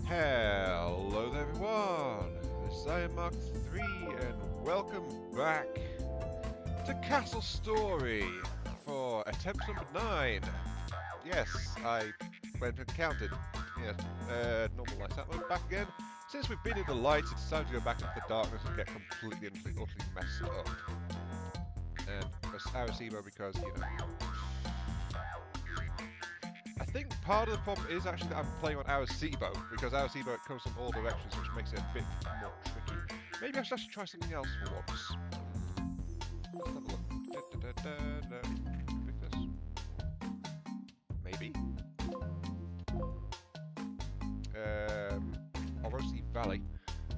Hello there everyone, this is Iron Mark 3 and welcome back to Castle Story for attempt number 9. Yes, I went and counted. Yes, normal lights out, we're back again. Since we've been in the lights, it's time to go back into the darkness and get completely and utterly messed up. And Arecibo because, you know, I think part of the problem is actually that I'm playing on Arecibo, because Arecibo comes from all directions, which makes it a bit more tricky. Maybe I should actually try something else for once. Let's have a look. Pick this. Maybe? Orosi Valley.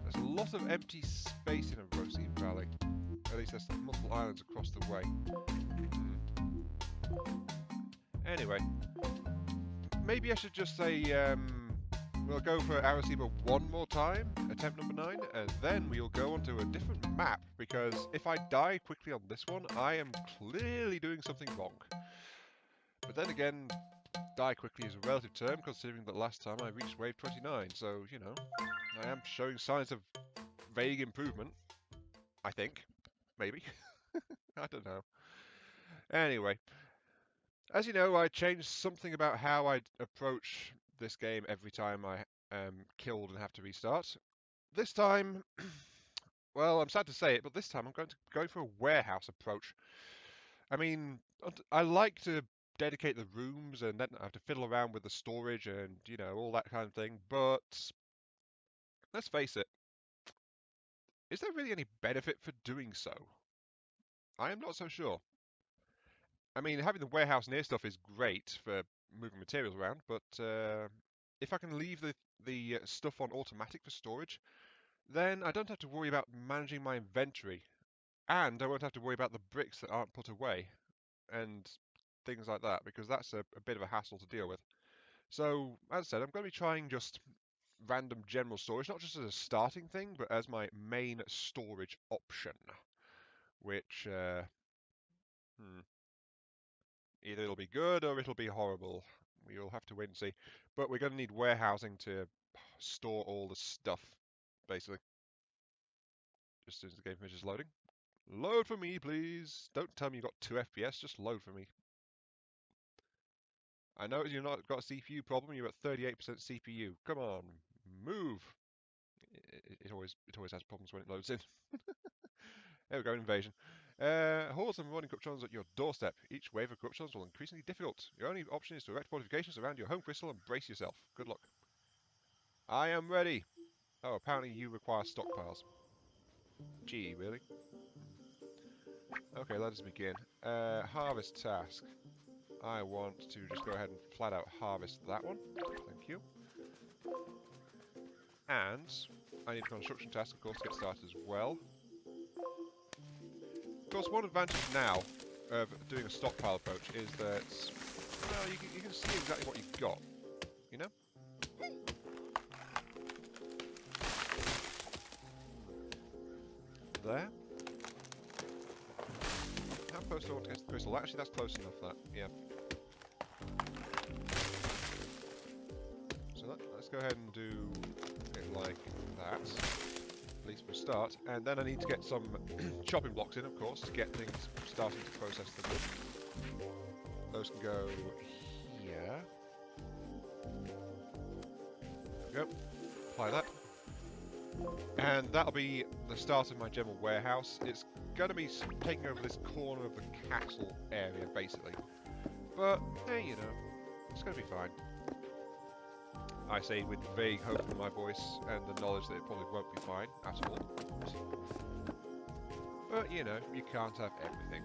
There's a lot of empty space in Orosi Valley. At least there's multiple islands across the way. Anyway. Maybe I should just say, we'll go for Arecibo one more time, attempt number 9, and then we'll go on to a different map, because if I die quickly on this one, I am clearly doing something wrong. But then again, die quickly is a relative term, considering that last time I reached wave 29, so, you know, I am showing signs of vague improvement, I think. Maybe. I don't know. Anyway. As you know, I changed something about how I approach this game every time I am killed and have to restart. This time, well, I'm sad to say it, but this time I'm going to go for a warehouse approach. I mean, I like to dedicate the rooms and then I have to fiddle around with the storage and, you know, all that kind of thing, but let's face it, is there really any benefit for doing so? I am not so sure. I mean, having the warehouse near stuff is great for moving materials around, but if I can leave the stuff on automatic for storage, then I don't have to worry about managing my inventory, and I won't have to worry about the bricks that aren't put away, and things like that, because that's a bit of a hassle to deal with. So, as I said, I'm going to be trying just random general storage, not just as a starting thing, but as my main storage option, which, either it'll be good or it'll be horrible. We'll have to wait and see. But we're going to need warehousing to store all the stuff, basically. Just as soon as the game finishes loading. Load for me, please. Don't tell me you've got 2 FPS, just load for me. I know you've not got a CPU problem, you're at 38% CPU. Come on, move. It always has problems when it loads in. There we go, invasion. Hordes of marauding corruptions at your doorstep. Each wave of corruptions will increasingly difficult. Your only option is to erect fortifications around your home crystal and brace yourself. Good luck. I am ready. Oh, apparently you require stockpiles. Gee, really? Okay, let us begin. Harvest task. I want to just go ahead and flat out harvest that one. Thank you. And I need a construction task, of course, to get started as well. Of course, one advantage now of doing a stockpile approach is that, well, you can see exactly what you've got, you know? There. How close do I want to get to the crystal? Actually, that's close enough, that, yeah. So let's go ahead and do it like that, at least for a start. And then I need to get some chopping blocks in, of course, to get things starting to process them. Those can go here. There we go. Apply that. And that'll be the start of my general warehouse. It's going to be taking over this corner of the castle area, basically. But, hey, you know, it's going to be fine. I say with vague hope in my voice and the knowledge that it probably won't be fine at all. But, you know, you can't have everything.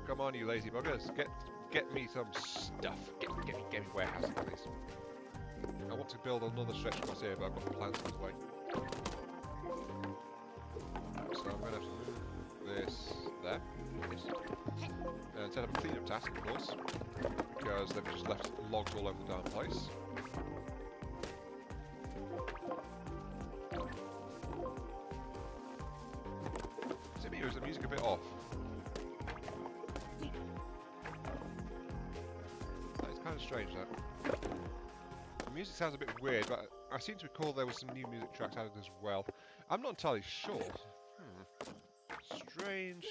Come on, you lazy buggers. Get me some stuff. Get me warehousing, please. I want to build another stretch across here, but I've got plans in the way. So I'm going to have to move this there. Yes. And set up a cleanup task, of course, because they've just left logs all over the darn place. Is it me or is the music a bit off? That is kind of strange, that. The music sounds a bit weird, but I seem to recall there was some new music tracks added as well. I'm not entirely sure. Strange.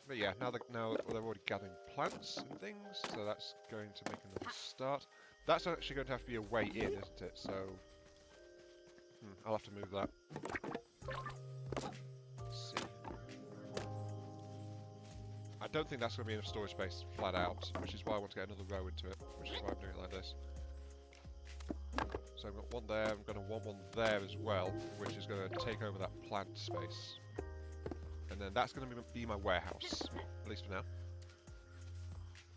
But yeah, now they're already gathering plants and things, so that's going to make another start. That's actually going to have to be a way in, isn't it? So I'll have to move that. Let's see. I don't think that's going to be enough storage space flat out, which is why I want to get another row into it, which is why I'm doing it like this. So I've got one there, I'm going to want one there as well, which is going to take over that plant space. And then that's going to be my warehouse, at least for now.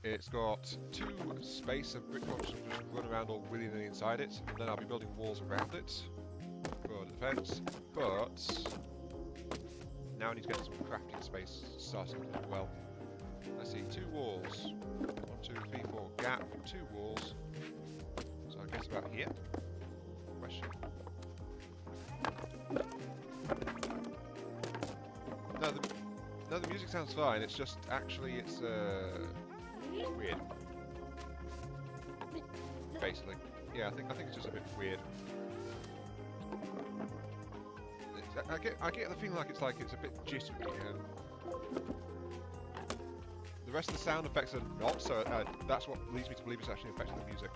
It's got 2 space of brick blocks that just run around all willy-nilly inside it, and then I'll be building walls around it for defense. But now I need to get some crafting space started as well. Let's see, 2 walls. 1, 2, 3, 4, gap, 2 walls. So I guess about here. Question. No, the music sounds fine. It's just actually it's weird. Basically, yeah, I think it's just a bit weird. I get the feeling like it's a bit jittery. The rest of the sound effects are not, so that's what leads me to believe it's actually affecting the music.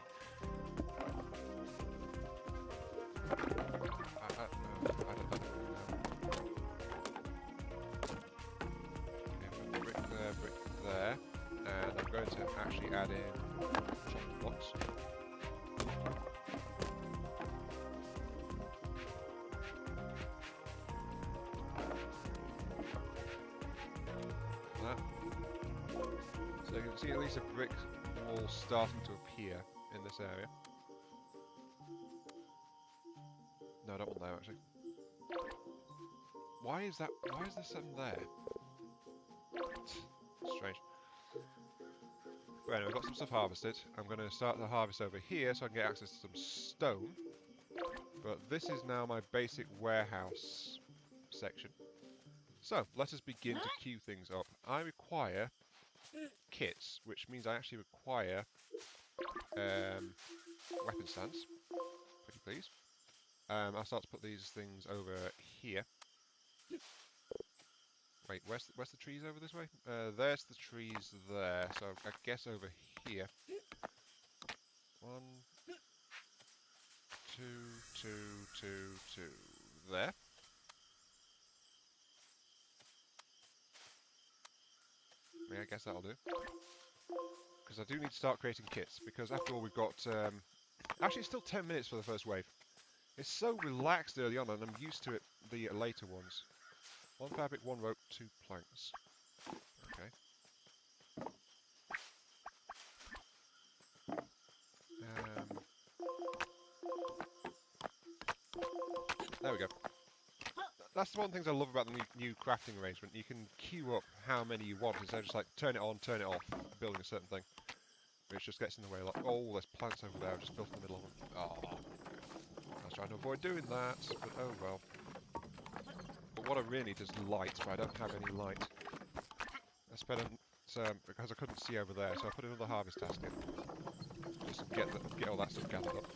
Brick there, and I'm going to actually add in chocolate blocks. That. So you can see at least a brick wall starting to appear in this area. No, I don't want that actually. Why is there 7 there? Strange. But anyway, we've got some stuff harvested. I'm going to start the harvest over here so I can get access to some stone. But this is now my basic warehouse section. So, let us begin to queue things up. I require kits, which means I actually require weapon stands. Pretty please. I'll start to put these things over here. Wait, where's the trees over this way? There's the trees there, so I guess over here. 1, 2, 2, 2, 2. There. Yeah, I guess that'll do. Because I do need to start creating kits, because after all we've got... actually, it's still 10 minutes for the first wave. It's so relaxed early on, and I'm used to it the later ones. 1 fabric, 1 rope, 2 planks. Okay. There we go. That's one of the things I love about the new crafting arrangement. You can queue up how many you want instead of just like turn it on, turn it off, building a certain thing. Which just gets in the way. Like, oh, there's plants over there. I just built in the middle of them. Oh. I was trying to avoid doing that, but oh well. But what I really need is light, but I don't have any light. I spent because I couldn't see over there, so I put another harvest task in. Just to get all that stuff gathered up.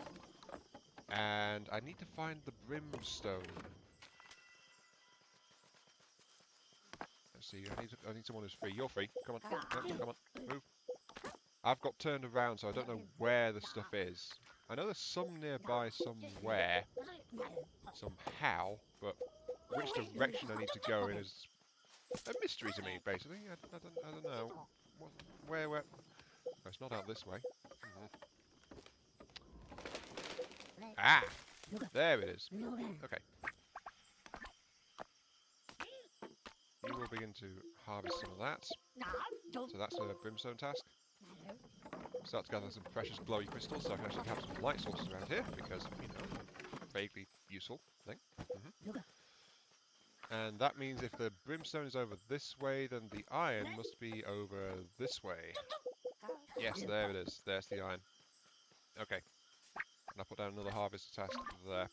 And I need to find the brimstone. Let's see, I need someone who's free. You're free. Come on. No, come on. Move. I've got turned around, so I don't know where the stuff is. I know there's some nearby somewhere. Somehow, but which direction I need to go in is a mystery to me, basically. I don't know. Where? Oh, it's not out this way. Ah! There it is. Okay. You will begin to harvest some of that. So that's a brimstone task. Start to gather some precious glowy crystals so I can actually have some light sources around here, because, you know, vaguely useful thing. And that means if the brimstone is over this way, then the iron must be over this way. Yes, there it is. There's the iron. Okay. And I'll put down another harvest task there.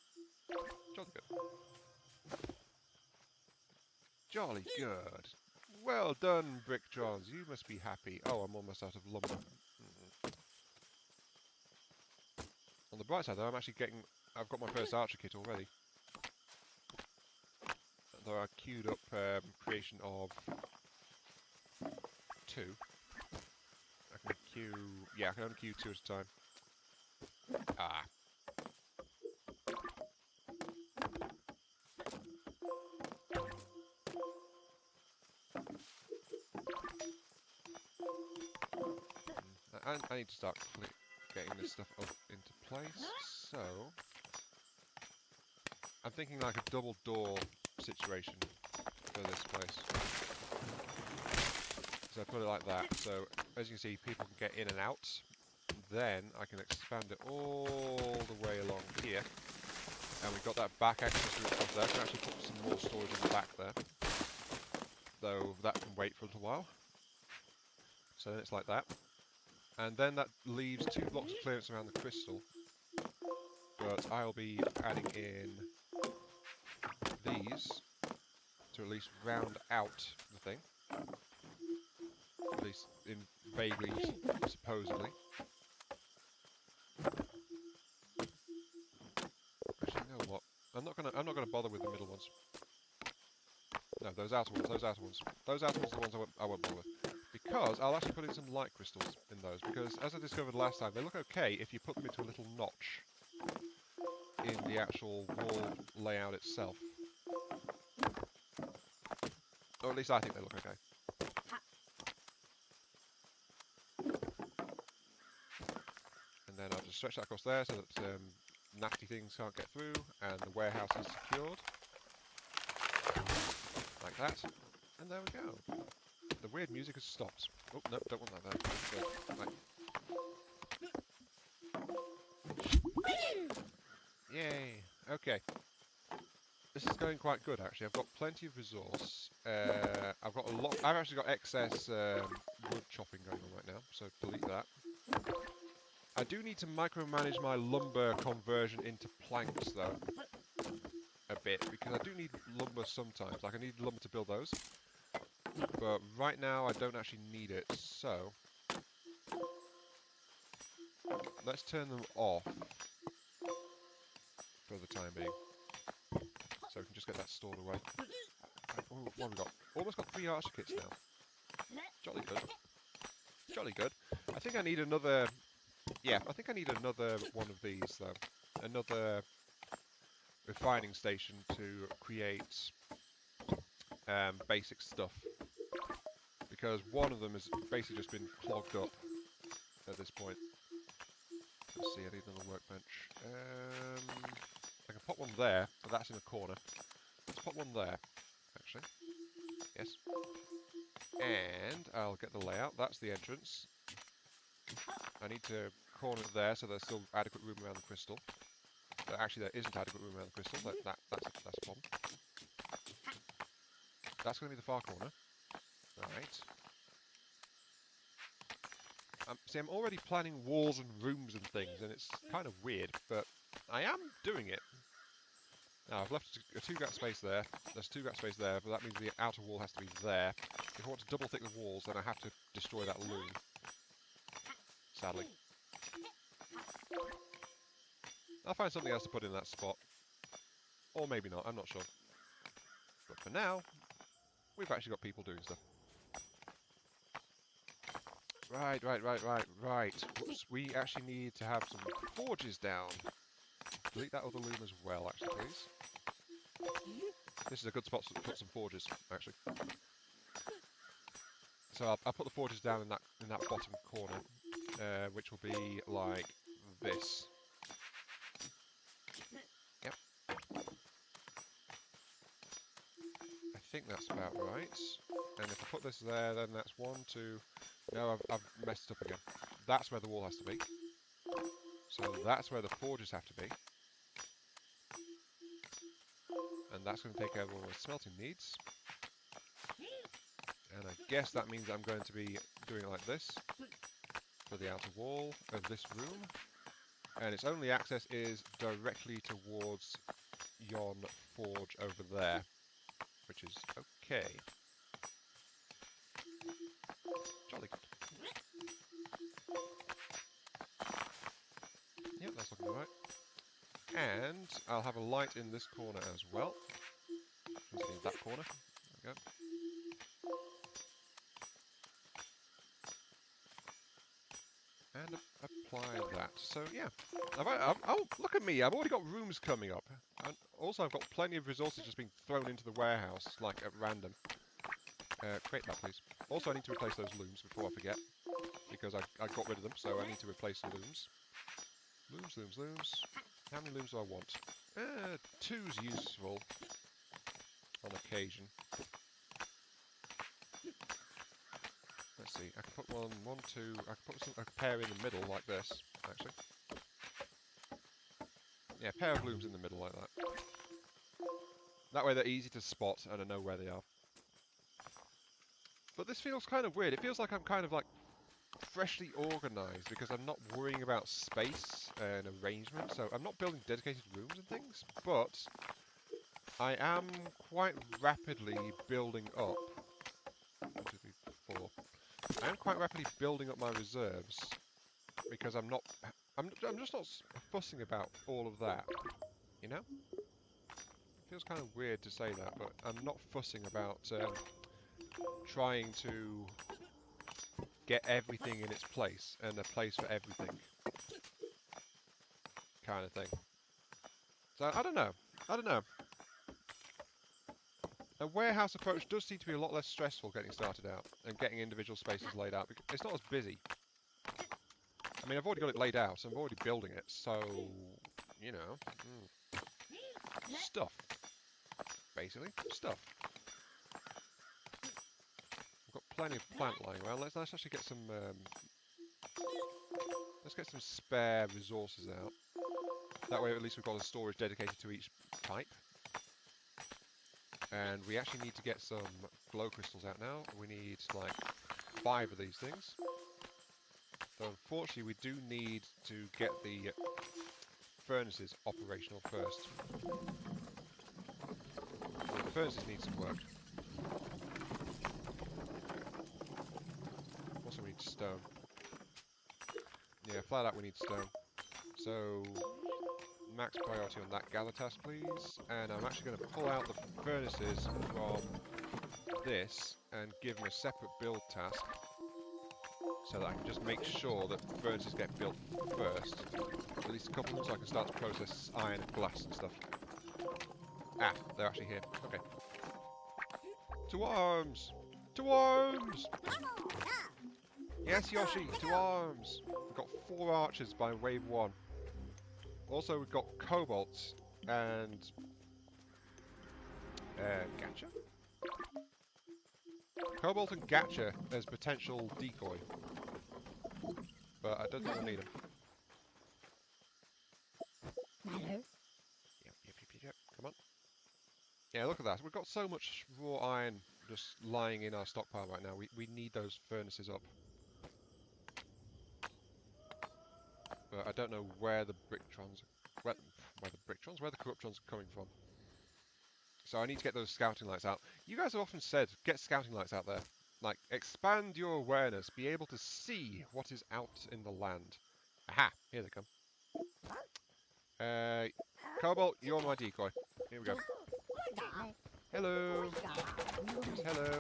Jolly good. Jolly good. Well done, Brick Johns. You must be happy. Oh, I'm almost out of lumber. the bright side though, I've got my first archer kit already. Though I queued up creation of 2. I can only queue 2 at a time. Ah. I need to start getting this stuff up into place, so I'm thinking like a double door situation for this place. So I put it like that, so as you can see people can get in and out. Then I can expand it all the way along here, and we've got that back access route across there. I can actually put some more storage in the back there, though that can wait for a little while. So then it's like that. And then that leaves 2 blocks of clearance around the crystal. But I'll be adding in these to at least round out the thing. At least in vaguely, supposedly. Actually, you know what? I'm not gonna bother with the middle ones. No, those outer ones. Those outer ones are the ones I won't bother with. Because I'll actually put in some light crystals in those, because as I discovered last time, they look okay if you put them into a little notch in the actual wall layout itself. Or at least I think they look okay. And then I'll just stretch that across there so that nasty things can't get through, and the warehouse is secured. Like that. And there we go. The weird music has stopped. Oh, no, don't want that there. Right. Yay. Okay. This is going quite good, actually. I've got plenty of resource. I've got a lot. I've actually got excess wood chopping going on right now, so delete that. I do need to micromanage my lumber conversion into planks, though. A bit, because I do need lumber sometimes. Like, I need lumber to build those. But right now I don't actually need it, so let's turn them off for the time being. So we can just get that stored away. Oh, what have we got? Almost got 3 archer kits now. Jolly good. Jolly good. I think I need another... Yeah, I think I need another one of these, though. Another refining station to create basic stuff. Because one of them has basically just been clogged up at this point. Let's see, I need another workbench. I can put one there, but that's in a corner. Let's put one there, actually. Yes. And I'll get the layout. That's the entrance. I need to corner it there so there's still adequate room around the crystal. But actually there isn't adequate room around the crystal. That's a problem. That's going to be the far corner. Right. See, I'm already planning walls and rooms and things, and it's kind of weird, but I am doing it. Now, I've left a 2-gap space there. There's 2-gap space there, but that means the outer wall has to be there. If I want to double thick the walls, then I have to destroy that loom. Sadly. I'll find something else to put in that spot. Or maybe not, I'm not sure. But for now, we've actually got people doing stuff. Right. Whoops, we actually need to have some forges down. Delete that other loom as well, actually, please. This is a good spot to put some forges, actually. So I'll put the forges down in that bottom corner, which will be like this. Yep. I think that's about right. And if I put this there, then that's 1, 2... No, I've messed it up again. That's where the wall has to be. So that's where the forges have to be. And that's going to take care of all my smelting needs. And I guess that means I'm going to be doing it like this for the outer wall of this room. And its only access is directly towards yon forge over there, which is okay. Jolly good. Yep, that's looking alright. And I'll have a light in this corner as well. Just need that corner. There we go. And apply that. So yeah, oh, look at me! I've already got rooms coming up, and also I've got plenty of resources just being thrown into the warehouse, like at random. Create that, please. Also, I need to replace those looms before I forget, because I got rid of them, so I need to replace the looms. Looms. How many looms do I want? 2's useful on occasion. Let's see, I can put one, two, I can put a pair in the middle like this, actually. Yeah, a pair of looms in the middle like that. That way they're easy to spot and I know where they are. But this feels kind of weird. It feels like I'm kind of like freshly organised because I'm not worrying about space and arrangement. So I'm not building dedicated rooms and things, but I am quite rapidly building up. 1, 2, 3, 4. I am quite rapidly building up my reserves because I'm just not fussing about all of that, you know? It feels kind of weird to say that, but I'm not fussing about trying to get everything in its place and a place for everything, kind of thing. So I don't know. A warehouse approach does seem to be a lot less stressful getting started out and getting individual spaces laid out because it's not as busy. I mean, I've already got it laid out, so I'm already building it, so, you know, stuff, basically, stuff. I've got plenty of plant lying around. Let's actually get some, let's get some spare resources out. That way at least we've got a storage dedicated to each type. And we actually need to get some glow crystals out now. We need like 5 of these things. So unfortunately we do need to get the furnaces operational first. So the furnaces need some work. Also we need stone. Yeah, flat out we need stone. So max priority on that gather task, please. And I'm actually going to pull out the furnaces from this and give them a separate build task so that I can just make sure that the furnaces get built first. At least a couple of them so I can start to process iron and glass and stuff. Ah, they're actually here. Okay. To arms! To arms! Yes, Yoshi, to arms! We've got 4 archers by wave 1. Also, we've got kobolds and Gacha? Cobalt and Gacha as potential decoy, but I don't think we'll need them. Yep. Come on. Yeah, look at that. We've got so much raw iron just lying in our stockpile right now. We need those furnaces up. But I don't know where the Brictrons, where the Corruptrons are coming from. So I need to get those scouting lights out. You guys have often said, get scouting lights out there. Like, expand your awareness. Be able to see what is out in the land. Aha! Here they come. Cobalt, you're my decoy. Here we go. Hello. Yes, hello.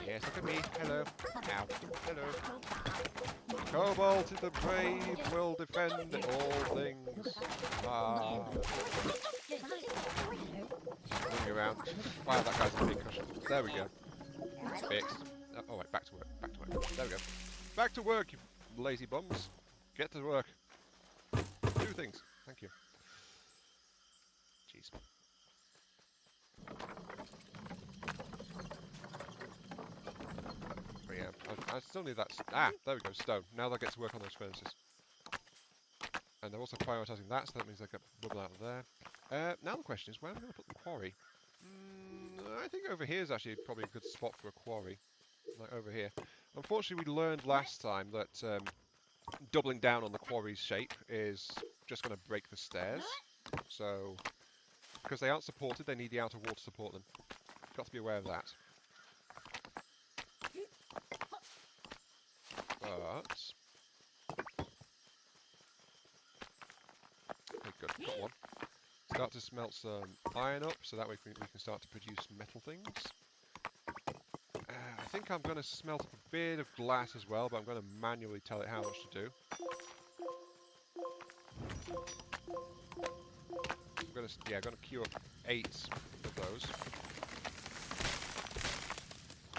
Yes, look at me. Hello. Ow. Hello. Cobalt is the brave, will defend all things. Ah. Moving around. Wow, that guy's a big cushion. There we go. Fixed. Oh, wait, back to work. Back to work. There we go. Back to work, you lazy bums. Get to work. Do things. Thank you. Jeez. But yeah, I still need that. Ah, there we go, stone. Now they'll get to work on those furnaces. And they're also prioritising that, so that means they get bubble out of there. Now the question is, where am I going to put the quarry? I think over here is actually probably a good spot for a quarry. Like over here. Unfortunately, we learned last time that doubling down on the quarry's shape is just going to break the stairs. So, because they aren't supported, they need the outer wall to support them. Got to be aware of that. But got one. Start to smelt some iron up, so that way we can start to produce metal things. I think I'm going to smelt up a bit of glass as well, but I'm going to manually tell it how much to do. I'm going to queue up 8 of those.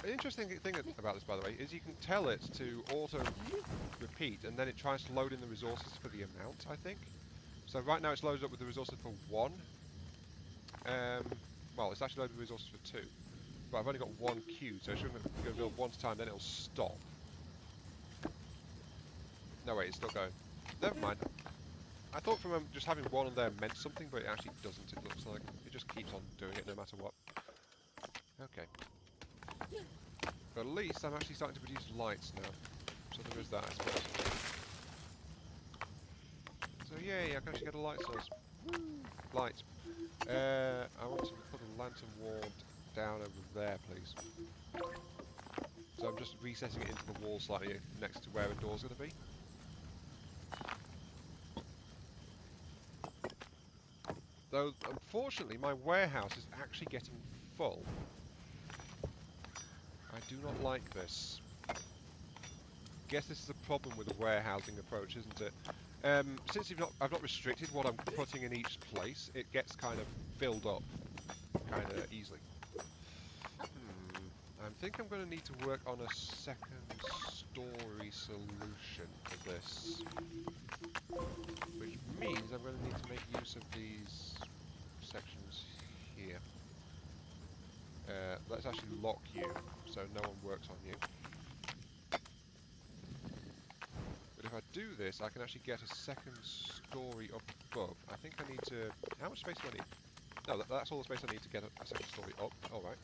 An interesting thing about this, by the way, is you can tell it to auto-repeat, and then it tries to load in the resources for the amount, I think. So right now it's loaded up with the resources for 1. Well, it's actually loaded with resources for 2. But I've only got 1 queued, so it's going to build 1 at a time, then it'll stop. No, wait, it's still going. Never mind. I thought from just having 1 on there meant something, but it actually doesn't, it looks like. It just keeps on doing it no matter what. Okay. But at least I'm actually starting to produce lights now. So there is that, I suppose. So yay, I can actually get a light source. Woo! Light. I want to put a lantern ward down over there, please. So I'm just recessing it into the wall slightly next to where a door's going to be. Though, unfortunately, my warehouse is actually getting full. I do not like this. Guess this is a problem with the warehousing approach, isn't it? Since I've not restricted what I'm putting in each place, it gets kind of filled up kind of easily. I think I'm going to need to work on a second story solution for this. Which means I'm going to need to make use of these sections here. Let's actually lock you, so no one works on you. But if I do this, I can actually get a second story up above. I think I need to... How much space do I need? No, that's all the space I need to get a second story up. Alright.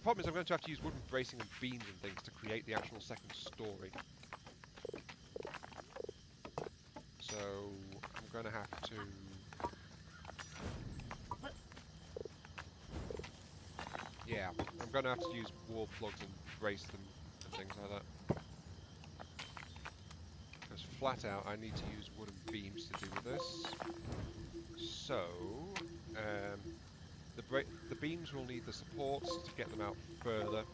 Problem is I'm going to have to use wooden bracing and beams and things to create the actual second story. So I'm going to have to... Yeah, I'm going to have to use wall plugs and brace them and things like that. Because flat out I need to use wooden beams to do this. So... the beams will need the supports to get them out further,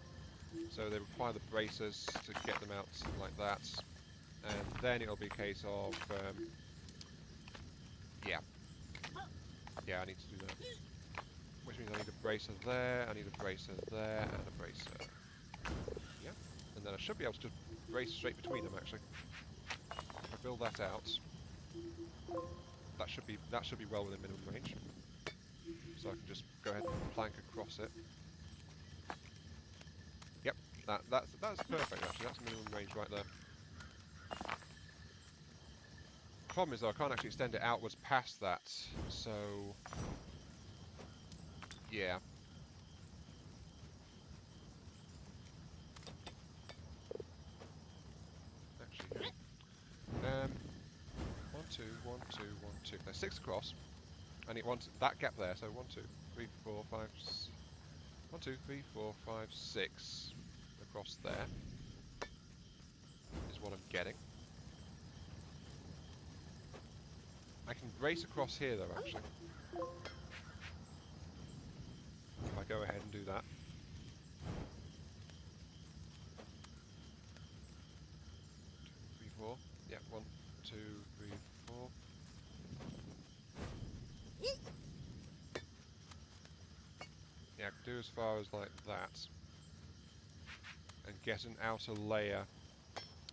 so they require the bracers to get them out like that, and then it'll be a case of, yeah, I need to do that, which means I need a bracer there, I need a bracer there, and a bracer, yeah, and then I should be able to just brace straight between them actually. If I build that out, that should be well within minimum range. So I can just go ahead and plank across it. Yep, that's perfect actually, that's minimum range right there. Problem is though, I can't actually extend it outwards past that, so... Yeah. Actually, 1, 2, 1, 2, 1, 2. There's 6 across. And it wants that gap there, so 1, 2, 3, 4, 5, 1, 2, 3, 4, 5, 6 across there is what I'm getting. I can brace across here though, actually. If I go ahead and do that. 2, 3, 4. Yeah, 1, 2, 3, 4. Yeah, I can do as far as like that. And get an outer layer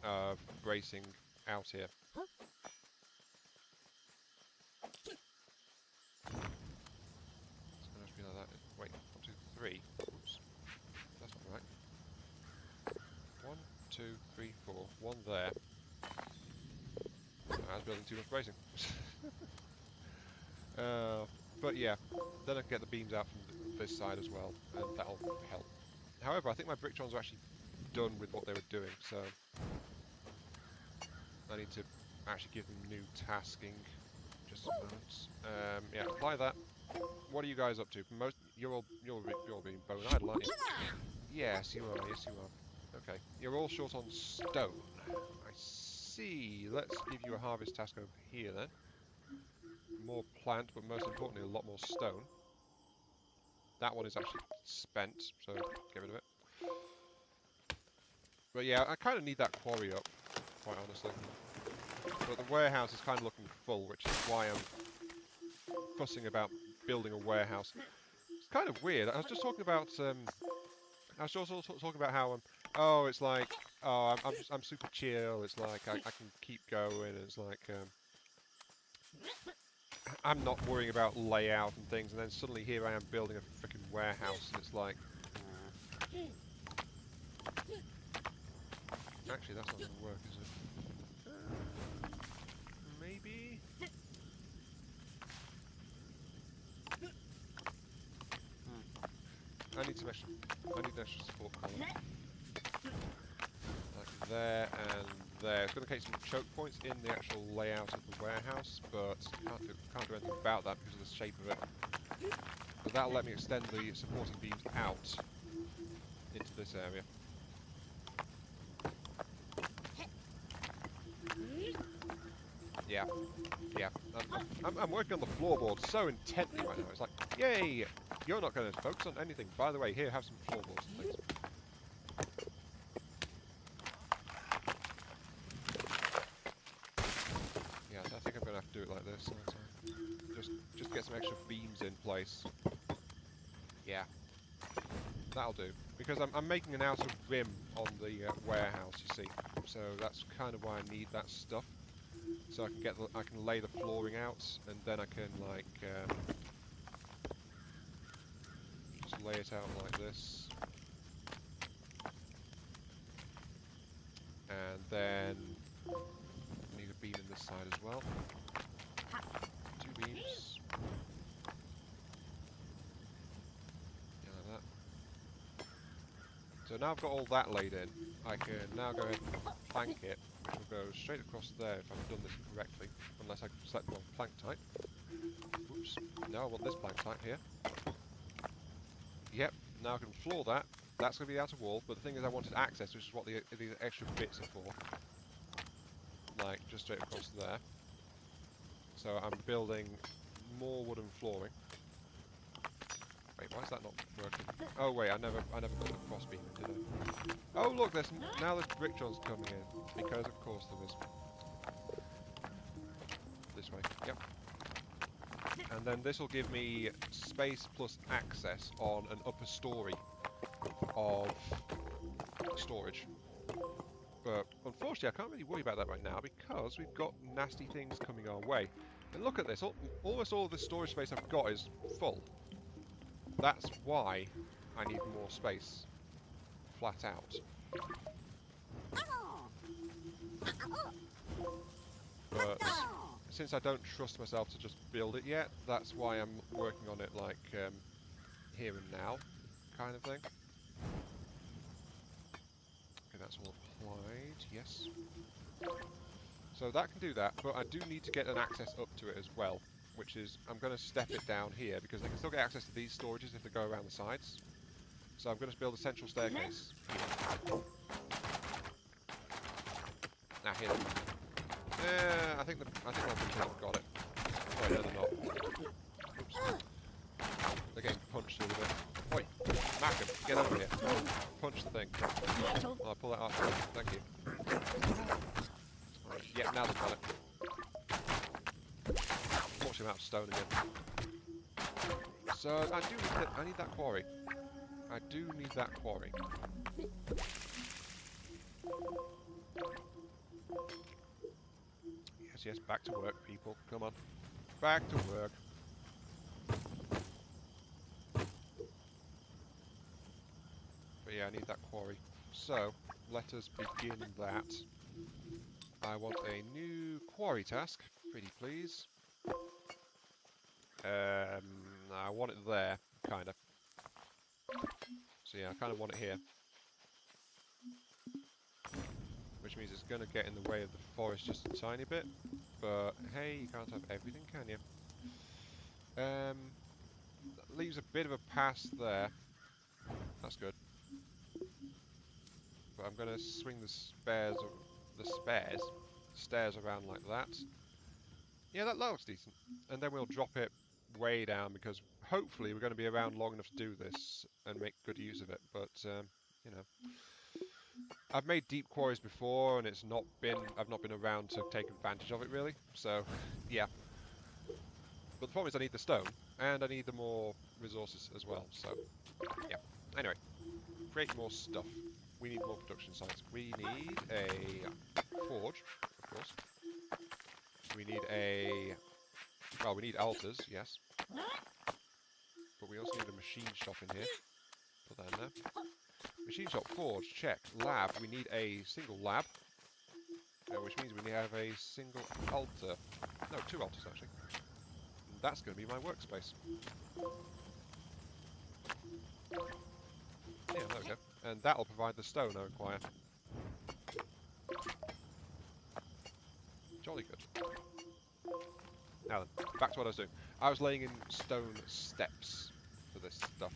of bracing out here. It's going to be like that. Wait, 1, 2, 3. Oops. That's not right. 1, 2, 3, 4. 1 there. I was building too much bracing. But yeah, then I can get the beams out from this side as well, and that'll help. However, I think my Brictrons are actually done with what they were doing, so I need to actually give them new tasking. Just a moment. Yeah, apply that. What are you guys up to? You're all being bone-idle, aren't you? Yes, you are. Yes, you are. Okay, you're all short on stone. I see. Let's give you a harvest task over here then. more plant, but most importantly, a lot more stone. That one is actually spent, so get rid of it. But yeah, I kind of need that quarry up, quite honestly. But the warehouse is kind of looking full, which is why I'm fussing about building a warehouse. It's kind of weird. I was just talking about, I was also talking about how, oh, it's like, oh, I'm super chill. It's like I can keep going. It's like, I'm not worrying about layout and things. And then suddenly here I am building a freaking warehouse, and it's like, actually that's not going to work, is it? Maybe. I need some extra. I need an extra support column. Like there and there. It's going to take some choke points in the actual layout of the warehouse, but can't do anything about that because of the shape of it. But that'll let me extend the supporting beams out into this area. Yeah, yeah. I'm working on the floorboards so intently right now. It's like, yay! You're not going to focus on anything. By the way, here, have some floorboards, please. Yeah, I think I'm going to have to do it like this. Just get some extra beams in place. Yeah, that'll do. Because I'm making an outer rim on the warehouse, you see. So that's kind of why I need that stuff. So I can lay the flooring out, and then I can like just lay it out like this, and then I need a beam in this side as well. 2 beams. Yeah, like that. So now I've got all that laid in, I can now go ahead and plank it, which will go straight across there if I've done this correctly, unless I select the wrong plank type. Oops. No, I want this plank type here. Yep, now I can floor that. That's going to be the outer wall, but the thing is I wanted access, which is what these extra bits are for. Like, just straight across there. So I'm building more wooden flooring. Wait, why is that not working? Oh wait, I never put a cross beam in, did I? Oh look, now there's brick joints coming in, because of course there is. This way, yep. And then this will give me space plus access on an upper story of storage. But unfortunately, I can't really worry about that right now because we've got nasty things coming our way. And look at this, almost all of the storage space I've got is full. That's why I need more space, flat out. But since I don't trust myself to just build it yet, that's why I'm working on it like here and now, kind of thing. Okay, that's all applied, yes. So that can do that, but I do need to get an access up to it as well, which is, I'm going to step it down here, because they can still get access to these storages if they go around the sides. So I'm going to build a central staircase here. Now here. I think my people have got it. Oh, no, they're not. Oops. They're getting punched a little bit. Oi, Malcolm, get over here. Punch the thing. Oh, I'll pull that off. Thank you. Right. Yep, now they've got it. Unfortunately, I'm out of stone again. So I need that quarry. I do need that quarry. Yes, back to work, people. Come on. Back to work. But yeah, I need that quarry. So, let us begin that. I want a new quarry task, pretty please. I want it there, kind of. So yeah, I kind of want it here. Which means it's going to get in the way of the forest just a tiny bit. But hey, you can't have everything, can you? That leaves a bit of a pass there. That's good. But I'm going to swing the stairs around like that. Yeah, that looks decent. And then we'll drop it way down because hopefully we're going to be around long enough to do this and make good use of it. But, you know, I've made deep quarries before and I've not been around to take advantage of it really. So, yeah. But the problem is I need the stone and I need the more resources as well. So, yeah. Anyway, create more stuff. We need more production sites. We need a forge, of course. We need we need altars, yes. But we also need a machine shop in here. Put that in there. Machine shop, forge, check. Lab, we need a single lab. Which means we have a single altar. No, 2 altars actually. And that's going to be my workspace. Yeah, there we go. And that'll provide the stone I require. Jolly good. Now then, back to what I was doing. I was laying in stone steps for this stuff.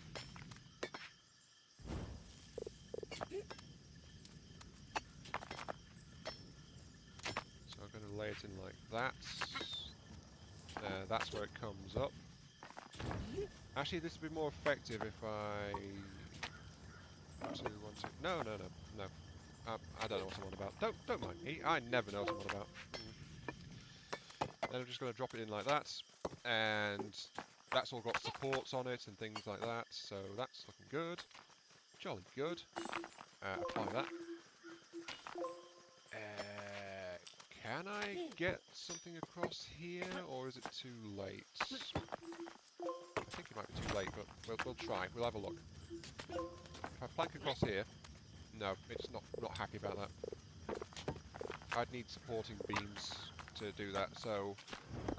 So I'm going to lay it in like that. That's where it comes up. Actually, this would be more effective if I... 1, 2, 1, 2... No. I don't know what I'm on about. Don't mind me. I never know what I'm on about. Then I'm just going to drop it in like that. And that's all got supports on it and things like that. So that's looking good. Jolly good. Apply that. Can I get something across here, or is it too late? I think it might be too late, but we'll try. We'll have a look. If I plank across here, no, it's not happy about that. I'd need supporting beams to do that, so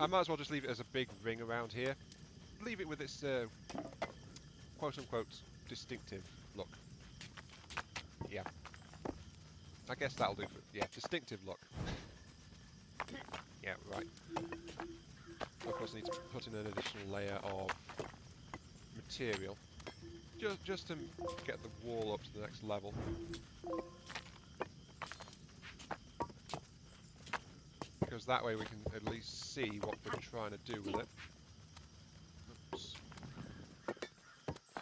I might as well just leave it as a big ring around here. Leave it with its quote-unquote distinctive look. Yeah. I guess that'll do for... Yeah, distinctive look. Yeah, right. Of course I need to put in an additional layer of material. Just to get the wall up to the next level. Because that way we can at least see what we're trying to do with it. Oops.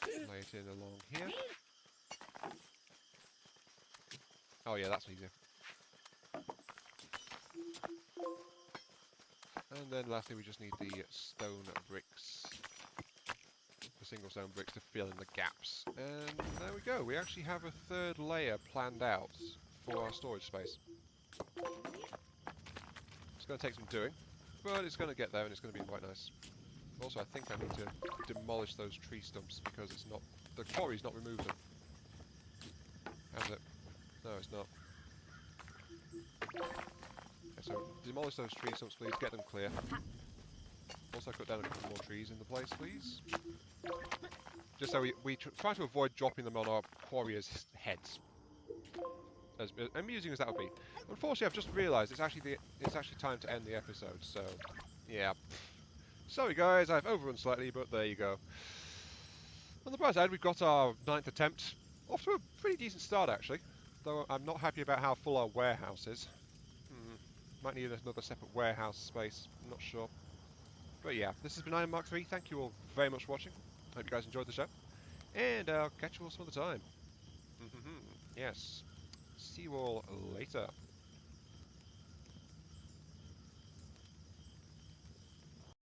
Lay it in along here. Oh yeah, that's easier. And then lastly we just need the stone bricks. The single stone bricks to fill in the gaps. And there we go, we actually have a third layer planned out for our storage space. It's going to take some doing, but it's going to get there and it's going to be quite nice. Also I think I need to demolish those tree stumps because it's not... the quarry's not removed them. Has it? No, it's not. Okay, so demolish those tree stumps please, get them clear. Also cut down a couple more trees in the place please. Just so we try to avoid dropping them on our quarriers' heads. As amusing as that would be. Unfortunately I've just realised it's actually time to end the episode, so yeah. Sorry guys, I've overrun slightly, but there you go. On the bright side, we've got our 9th attempt. Off to a pretty decent start actually. Though I'm not happy about how full our warehouse is. Might need another separate warehouse space, I'm not sure. But yeah, this has been Iron Mark 3. Thank you all very much for watching. Hope you guys enjoyed the show. And I'll catch you all some other time. Yes. See you all later.